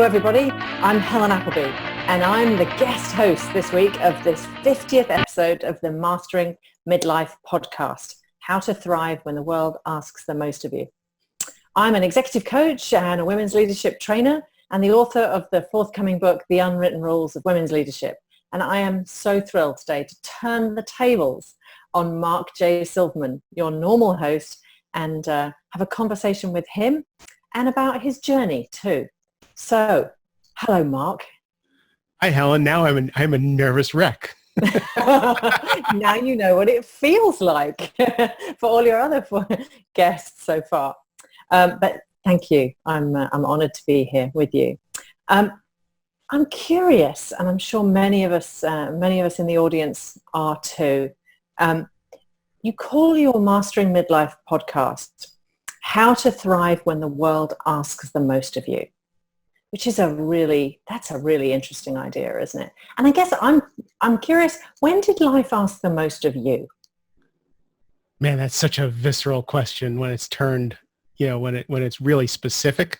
everybody. I'm Helen Appleby, and I'm the guest host this week of this 50th episode of the Mastering Midlife podcast, How to Thrive When the World Asks the Most of You. I'm an executive coach and a women's leadership trainer and the author of the forthcoming book, The Unwritten Rules of Women's Leadership. And I am so thrilled today to turn the tables on Mark J. Silverman, your normal host, and have a conversation with him and about his journey too. So, hello, Mark. Hi, Helen. Now I'm a nervous wreck. Now you know what it feels like for all your other guests so far. But thank you. I'm honoured to be here with you. I'm curious, and I'm sure many of us in the audience are too. You call your Mastering Midlife podcast "How to Thrive When the World Asks the Most of You," which is that's a really interesting idea, isn't it? And I guess I'm curious, when did life ask the most of you? Man, that's such a visceral question when it's turned, when it's really specific.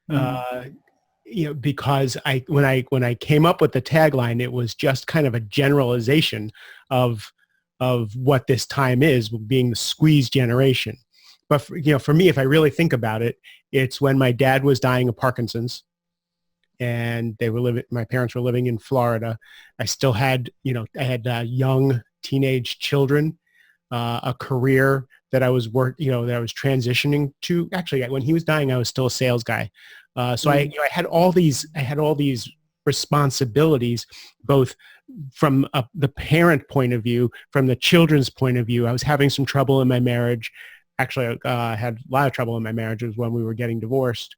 Because when I came up with the tagline, it was just kind of a generalization of what this time is, being the squeeze generation. But for me, if I really think about it, it's when my dad was dying of Parkinson's, and my parents were living in Florida. I still had, I had young teenage children, a career that I was that I was transitioning to. Actually, when he was dying, I was still a sales guy. So I had all these responsibilities, both from the parent point of view, from the children's point of view. I was having some trouble in my marriage. Actually, I had a lot of trouble in my marriage. It was when we were getting divorced.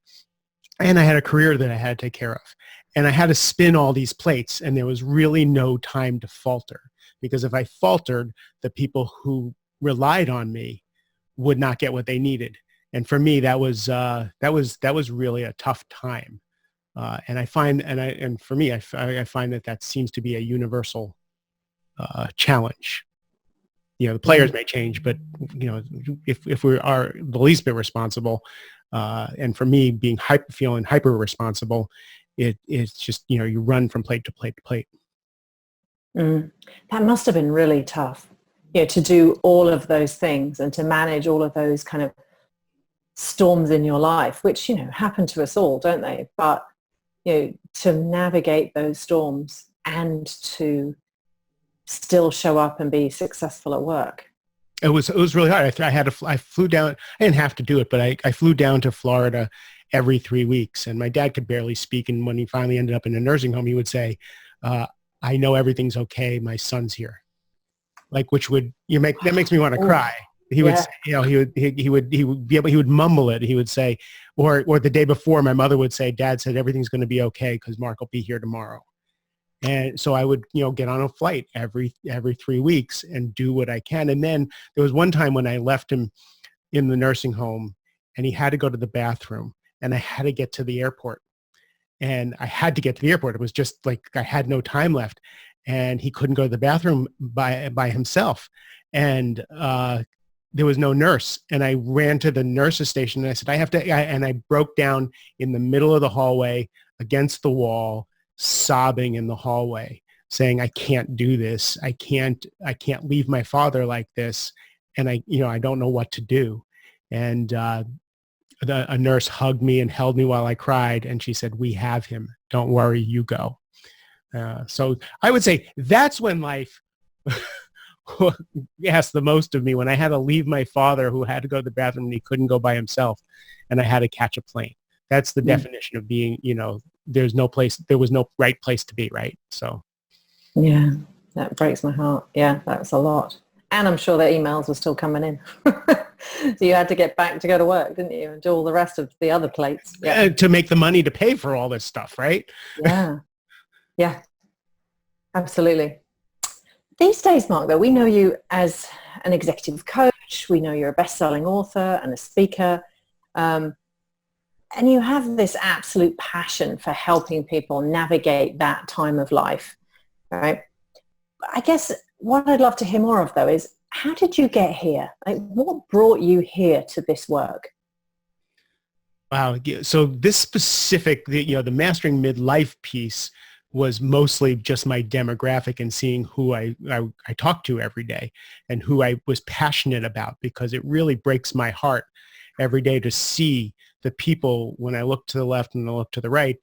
And I had a career that I had to take care of. And I had to spin all these plates, and there was really no time to falter. Because if I faltered, the people who relied on me would not get what they needed. And for me, that was really a tough time. And I find that seems to be a universal challenge. The players may change, but if we are the least bit responsible, and for me, feeling hyper responsible, it's just you run from plate to plate to plate. That must have been really tough, to do all of those things and to manage all of those kind of storms in your life, which happen to us all, don't they? But to navigate those storms and to still show up and be successful at work. It was really hard. I flew down. I didn't have to do it, but I flew down to Florida every 3 weeks, and my dad could barely speak. And when he finally ended up in a nursing home, he would say, "I know everything's okay. My son's here." That makes me want to cry. He would, he would mumble it. He would say, or the day before, my mother would say, "Dad said everything's going to be okay because Mark will be here tomorrow." And so I would, get on a flight every 3 weeks and do what I can. And then there was one time when I left him in the nursing home, and he had to go to the bathroom, and I had to get to the airport. And I had to get to the airport. It was just like I had no time left, and he couldn't go to the bathroom by himself. And there was no nurse. And I ran to the nurse's station, and I said, and I broke down in the middle of the hallway against the wall, sobbing in the hallway, saying, "I can't do this. I can't leave my father like this. And I don't know what to do." And a nurse hugged me and held me while I cried. And she said, "We have him. Don't worry, you go." So I would say that's when life asked the most of me, when I had to leave my father, who had to go to the bathroom and he couldn't go by himself, and I had to catch a plane. That's the definition of being, there was no right place to be, right? So. Yeah, that breaks my heart. Yeah, that's a lot. And I'm sure the emails were still coming in. So you had to get back to go to work, didn't you? And do all the rest of the other plates. Yeah. To make the money to pay for all this stuff, right? Yeah. Yeah, absolutely. These days, Mark, though, we know you as an executive coach. We know you're a best-selling author and a speaker. And you have this absolute passion for helping people navigate that time of life, right? I guess what I'd love to hear more of, though, is how did you get here? Like, what brought you here to this work? Wow. So this specific, the mastering midlife piece was mostly just my demographic and seeing who I talked to every day and who I was passionate about, because it really breaks my heart every day to see the people, when I look to the left and I look to the right,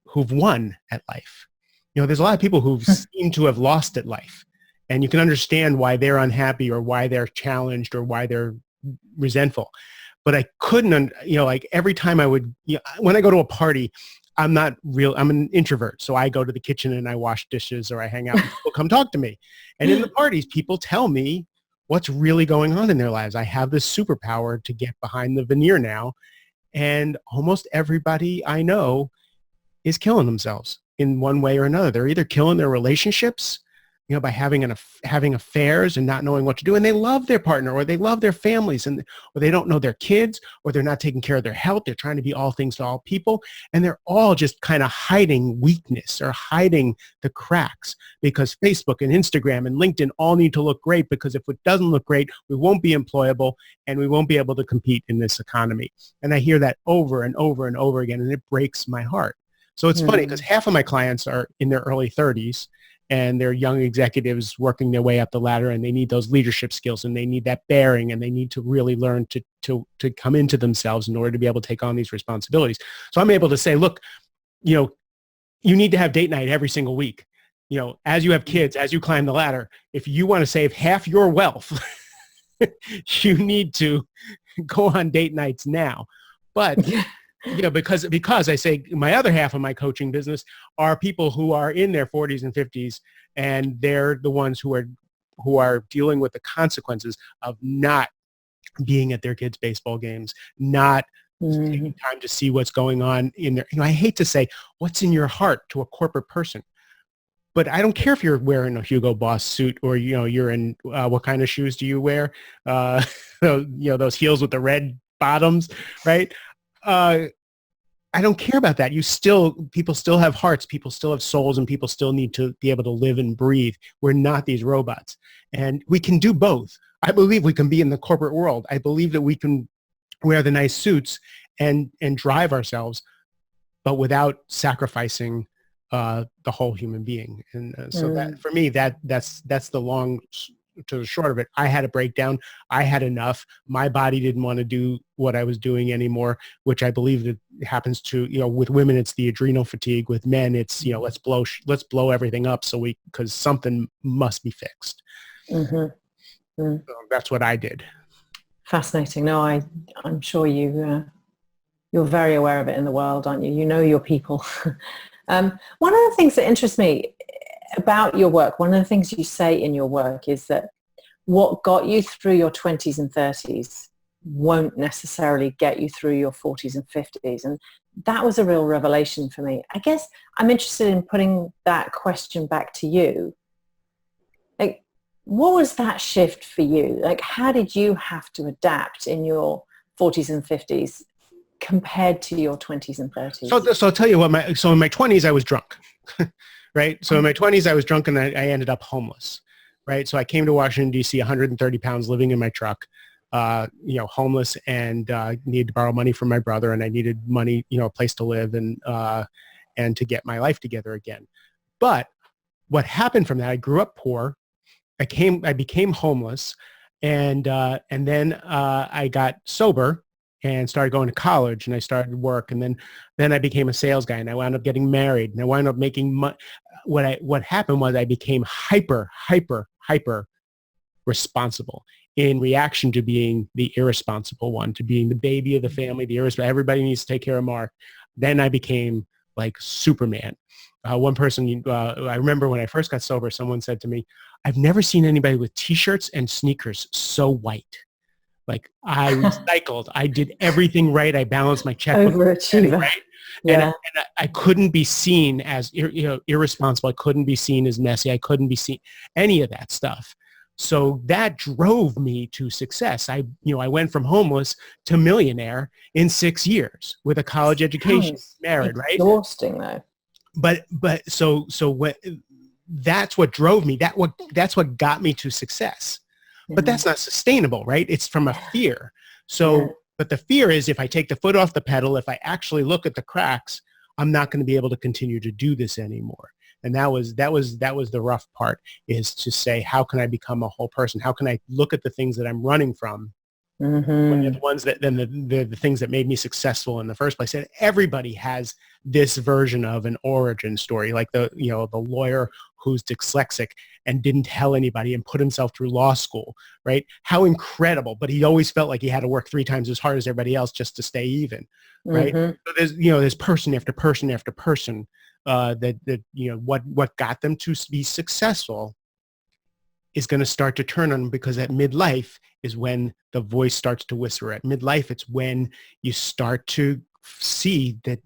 who've won at life. There's a lot of people who seem to have lost at life, and you can understand why they're unhappy or why they're challenged or why they're resentful. But I couldn't, like every time I would, when I go to a party, I'm an introvert. So I go to the kitchen and I wash dishes or I hang out and people come talk to me. And in the parties, people tell me what's really going on in their lives. I have this superpower to get behind the veneer now. And almost everybody I know is killing themselves in one way or another. They're either killing their relationships, by having affairs and not knowing what to do, and they love their partner or they love their families, or they don't know their kids, or they're not taking care of their health. They're trying to be all things to all people, and they're all just kind of hiding weakness or hiding the cracks, because Facebook and Instagram and LinkedIn all need to look great, because if it doesn't look great, we won't be employable and we won't be able to compete in this economy. And I hear that over and over and over again, and it breaks my heart. So it's funny because half of my clients are in their early 30s, and they're young executives working their way up the ladder, and they need those leadership skills, and they need that bearing, and they need to really learn to come into themselves in order to be able to take on these responsibilities. So I'm able to say, look, you need to have date night every single week. As you have kids, as you climb the ladder, if you want to save half your wealth, you need to go on date nights now. But because I say my other half of my coaching business are people who are in their 40s and 50s, and they're the ones who are dealing with the consequences of not being at their kids' baseball games, not taking time to see what's going on in there. I hate to say what's in your heart to a corporate person, but I don't care if you're wearing a Hugo Boss suit or, you're in, what kind of shoes do you wear? Those heels with the red bottoms, right? I don't care about that. People still have hearts, people still have souls, and people still need to be able to live and breathe. We're not these robots. And we can do both. I believe we can be in the corporate world. I believe that we can wear the nice suits and drive ourselves, but without sacrificing the whole human being. And so that, for me, that's the long to the short of it. I had a breakdown. I had enough. My body didn't want to do what I was doing anymore, which I believe that happens to, with women, it's the adrenal fatigue. With men, it's, let's blow everything up because something must be fixed. So that's what I did. Fascinating. No, I'm sure you're very aware of it in the world, aren't you? You know your people. One of the things that interests me about your work, one of the things you say in your work is that what got you through your 20s and 30s won't necessarily get you through your 40s and 50s. And that was a real revelation for me. I guess I'm interested in putting that question back to you. Like, what was that shift for you? Like, how did you have to adapt in your 40s and 50s compared to your 20s and 30s? So I'll tell you what, so in my 20s, I was drunk. Right. So in my 20s, I was drunk and I ended up homeless. Right. So I came to Washington, D.C., 130 pounds, living in my truck, homeless, and needed to borrow money from my brother. And I needed money, a place to live and to get my life together again. But what happened from that, I grew up poor. I became homeless, and then I got sober and started going to college, and I started work, and then I became a sales guy, and I wound up getting married, and I wound up making money. What happened was I became hyper responsible in reaction to being the irresponsible one, to being the baby of the family, everybody needs to take care of Mark. Then I became like Superman. One person, I remember when I first got sober, someone said to me, I've never seen anybody with t-shirts and sneakers so white. Like, I recycled. I did everything right. I balanced my checkbook. Overachiever. Right? Yeah. And I couldn't be seen as irresponsible. I couldn't be seen as messy. I couldn't be seen any of that stuff. So that drove me to success. I went from homeless to millionaire in 6 years with a college education, married, right? Exhausting though. But so what, that's what drove me. That's what got me to success. But that's not sustainable, right? It's from a fear. So, But the fear is if I take the foot off the pedal, if I actually look at the cracks, I'm not going to be able to continue to do this anymore. And that was the rough part, is to say, how can I become a whole person? How can I look at the things that I'm running from, when they're the ones that then the things that made me successful in the first place? And everybody has this version of an origin story, like the lawyer who's dyslexic and didn't tell anybody and put himself through law school, right? How incredible! But he always felt like he had to work 3 times as hard as everybody else just to stay even, right? So there's person after person after person what got them to be successful is going to start to turn on them, because at midlife is when the voice starts to whisper. At midlife, it's when you start to see that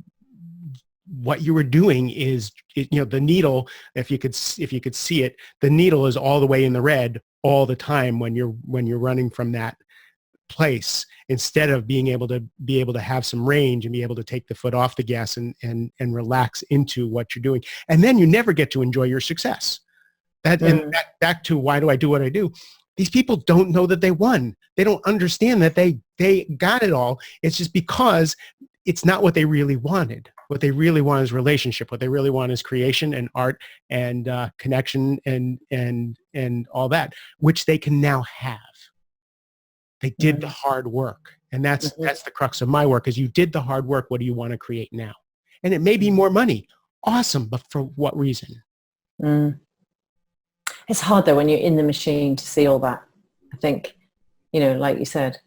what you were doing is, the needle, if you could see it, the needle is all the way in the red all the time when you're running from that place, instead of being able to have some range and be able to take the foot off the gas and relax into what you're doing. And then you never get to enjoy your success. And back to why do I do what I do? These people don't know that they won. They don't understand that they got it all. It's just because it's not what they really wanted. What they really want is relationship. What they really want is creation and art and connection and all that, which they can now have. They did the hard work. And that's the crux of my work, is you did the hard work. What do you want to create now? And it may be more money. Awesome. But for what reason? It's hard though, when you're in the machine, to see all that. I think, like you said,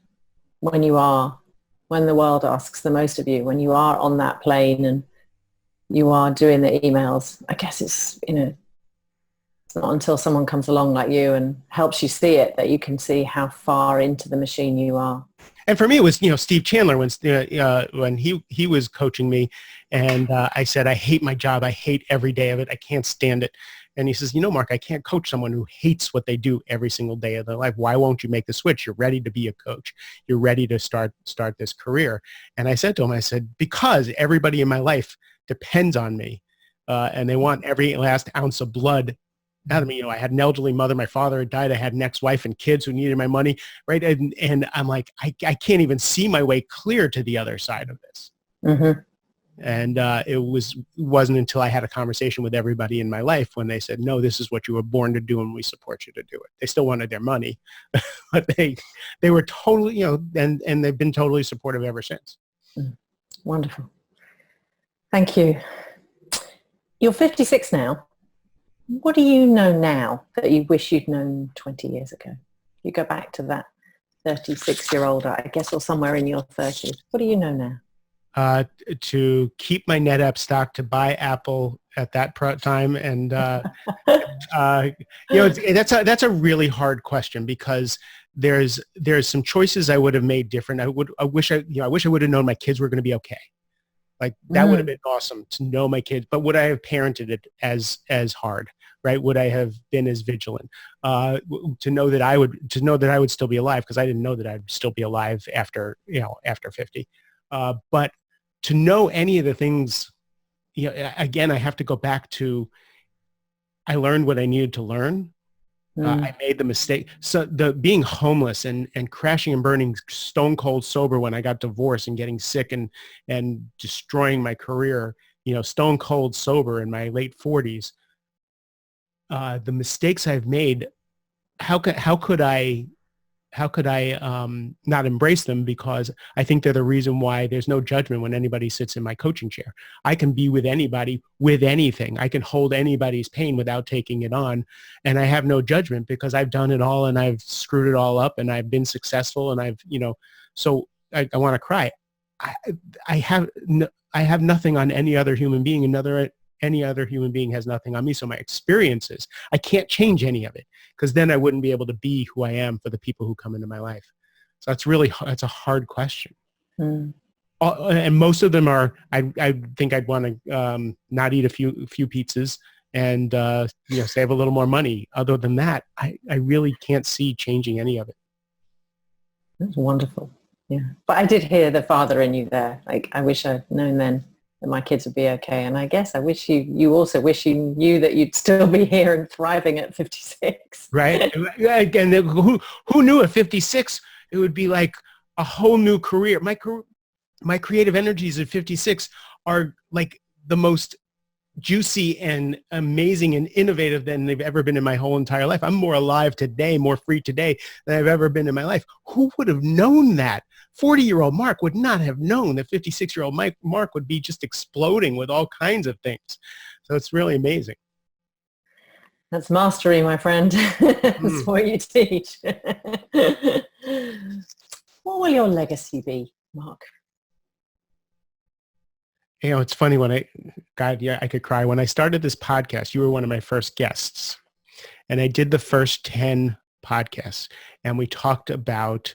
when the world asks the most of you, when you are on that plane and you are doing the emails, I guess it's not until someone comes along like you and helps you see it that you can see how far into the machine you are. And for me, it was, Steve Chandler when he was coaching me, and I said, I hate my job. I hate every day of it. I can't stand it. And he says, Mark, I can't coach someone who hates what they do every single day of their life. Why won't you make the switch? You're ready to be a coach. You're ready to start this career. And I said to him, because everybody in my life depends on me, and they want every last ounce of blood out of me. I had an elderly mother. My father had died. I had an ex-wife and kids who needed my money, right? And I'm like, I can't even see my way clear to the other side of this. And it wasn't until I had a conversation with everybody in my life when they said, no, this is what you were born to do and we support you to do it. They still wanted their money, but they were totally, and they've been totally supportive ever since. Wonderful. Thank you. You're 56 now. What do you know now that you wish you'd known 20 years ago? You go back to that 36-year-old, I guess, or somewhere in your 30s. What do you know now? To keep my NetApp stock, to buy Apple at that time, and that's a really hard question, because there's some choices I would have made different. I wish I would have known my kids were going to be okay. Like that would have been awesome to know my kids. But would I have parented it as hard? Right? Would I have been as vigilant? To know that I would still be alive, because I didn't know that I'd still be alive after 50. But to know any of the things, again, I have to go back to, I learned what I needed to learn. I made the mistake. So being homeless and crashing and burning stone cold sober when I got divorced and getting sick and destroying my career, stone cold sober in my late 40s, the mistakes I've made, how could I not embrace them? Because I think they're the reason why there's no judgment when anybody sits in my coaching chair. I can be with anybody, with anything. I can hold anybody's pain without taking it on. And I have no judgment, because I've done it all and I've screwed it all up and I've been successful and I've, so I want to cry. I have nothing on any other human being. Any other human being has nothing on me. So my experiences, I can't change any of it, because then I wouldn't be able to be who I am for the people who come into my life. So that's a hard question. And most of them are, I think I'd want to not eat a few pizzas and save a little more money. Other than that, I really can't see changing any of it. That's wonderful. Yeah. But I did hear the father in you there. Like, I wish I'd known then that my kids would be okay. And I guess I wish you also wish you knew that you'd still be here and thriving at 56. Right. Again, who knew at 56 it would be like, a whole new career. My creative energies at 56 are like the most juicy and amazing and innovative than they've ever been in my whole entire life. I'm more alive today, more free today than I've ever been in my life. Who would have known that? 40-year-old Mark would not have known that 56-year-old Mark would be just exploding with all kinds of things. So it's really amazing. That's mastery, my friend. That's what you teach. What will your legacy be, Mark? You know, it's funny I could cry. When I started this podcast, you were one of my first guests. And I did the first 10 podcasts. And we talked about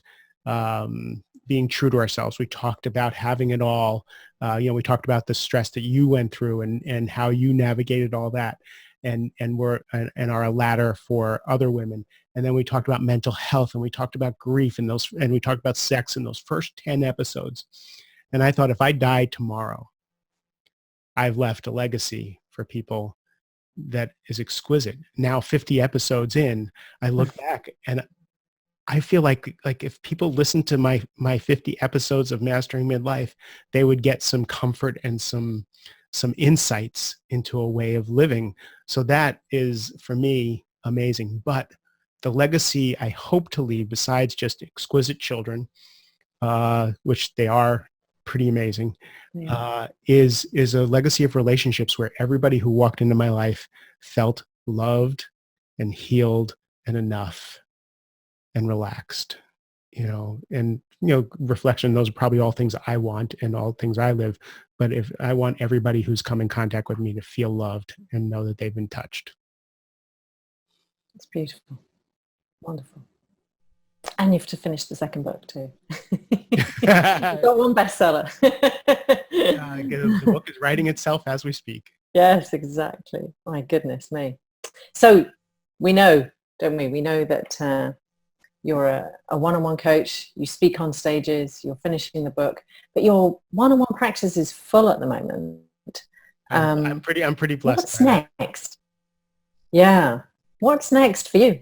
being true to ourselves. We talked about having it all. We talked about the stress that you went through and how you navigated all that. And are a ladder for other women. And then we talked about mental health, and we talked about grief and we talked about sex in those first 10 episodes. And I thought, if I die tomorrow, I've left a legacy for people that is exquisite. Now, 50 episodes in, I look back and I feel like if people listen to my 50 episodes of Mastering Midlife, they would get some comfort and some insights into a way of living. So that is, for me, amazing. But the legacy I hope to leave, besides just exquisite children, which they are pretty amazing, is a legacy of relationships where everybody who walked into my life felt loved and healed and enough and relaxed, reflection. Those are probably all things I want and all things I live. But if I want everybody who's come in contact with me to feel loved and know that they've been touched. It's beautiful. Wonderful. And you have to finish the second book too. You've got one bestseller. The book is writing itself as we speak. Yes, exactly. My goodness me. So we know, don't we? We know that you're a one-on-one coach. You speak on stages. You're finishing the book, but your one-on-one practice is full at the moment. I'm pretty blessed. What's next? Yeah. What's next for you?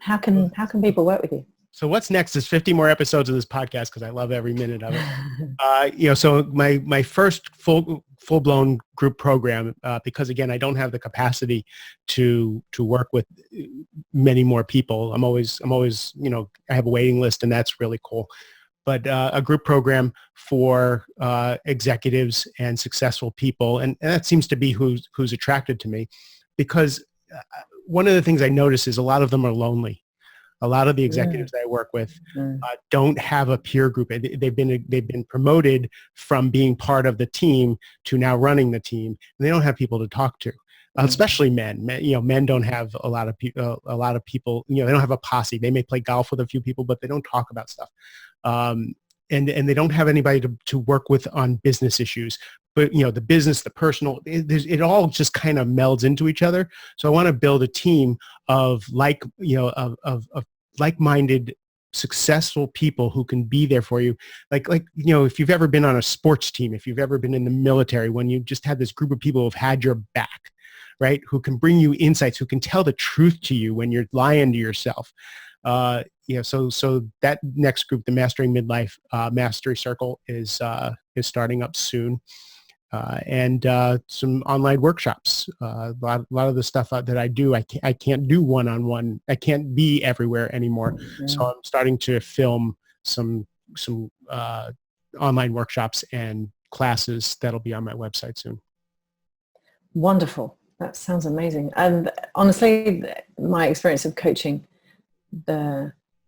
How can people work with you? So what's next is 50 more episodes of this podcast, because I love every minute of it. So my first full-blown group program, because again, I don't have the capacity to work with many more people. I'm always, I have a waiting list, and that's really cool. But a group program for executives and successful people, and that seems to be who's attracted to me, because one of the things I notice is a lot of them are lonely. A lot of the executives that I work with don't have a peer group. They've been promoted from being part of the team to now running the team, and they don't have people to talk to. Especially men. Men don't have a lot of people. They don't have a posse. They may play golf with a few people, but they don't talk about stuff. And they don't have anybody to work with on business issues. But the business, the personal, it all just kind of melds into each other. So I want to build a team of like-minded, successful people who can be there for you. If you've ever been on a sports team, if you've ever been in the military, when you just had this group of people who've had your back, right? Who can bring you insights, who can tell the truth to you when you're lying to yourself. So that next group, the Mastering Midlife Mastery Circle, is starting up soon. And some online workshops. A lot of the stuff that I do, I can't do one-on-one. I can't be everywhere anymore. Mm-hmm. So I'm starting to film some online workshops and classes that'll be on my website soon. Wonderful. That sounds amazing. And honestly, my experience of coaching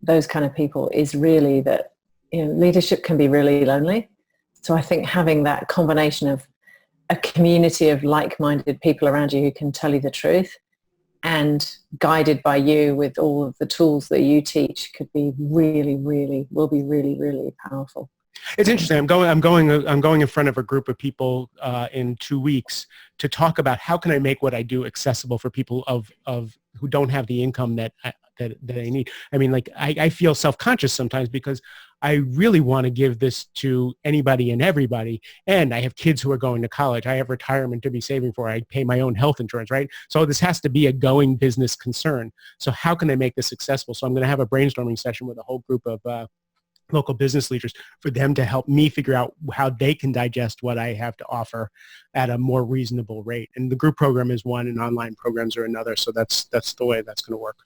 those kind of people is really that leadership can be really lonely. So I think having that combination of a community of like-minded people around you who can tell you the truth and guided by you with all of the tools that you teach will be really, really powerful. It's interesting. I'm going in front of a group of people in 2 weeks to talk about how can I make what I do accessible for people of who don't have the income that they need. I mean, I feel self-conscious sometimes because I really want to give this to anybody and everybody. And I have kids who are going to college. I have retirement to be saving for. I pay my own health insurance, right? So this has to be a going business concern. So how can I make this successful? So I'm going to have a brainstorming session with a whole group of local business leaders, for them to help me figure out how they can digest what I have to offer at a more reasonable rate. And the group program is one and online programs are another. So that's the way that's going to work.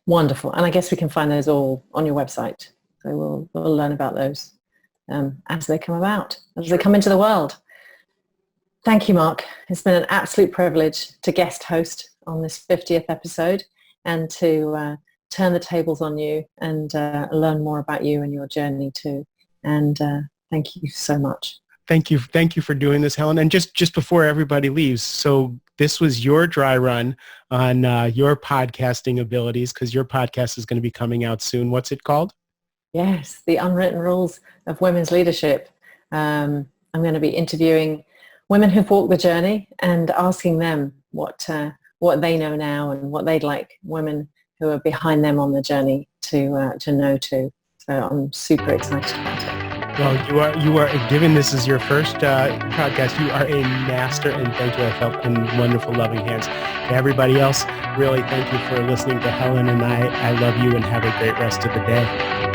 Wonderful. And I guess we can find those all on your website. So we'll learn about those as they come about, as they come into the world. Thank you, Mark. It's been an absolute privilege to guest host on this 50th episode and to turn the tables on you and learn more about you and your journey too. And thank you so much. Thank you for doing this, Helen. And just before everybody leaves, so this was your dry run on your podcasting abilities, because your podcast is going to be coming out soon. What's it called? Yes, The Unwritten Rules of Women's Leadership. I'm going to be interviewing women who've walked the journey and asking them what they know now and what they'd like women who are behind them on the journey to know too. So I'm super excited about it. Well, you are, given this is your first podcast, you are a master, and thank you. I felt in wonderful, loving hands. To everybody else, really thank you for listening to Helen and I love you, and have a great rest of the day.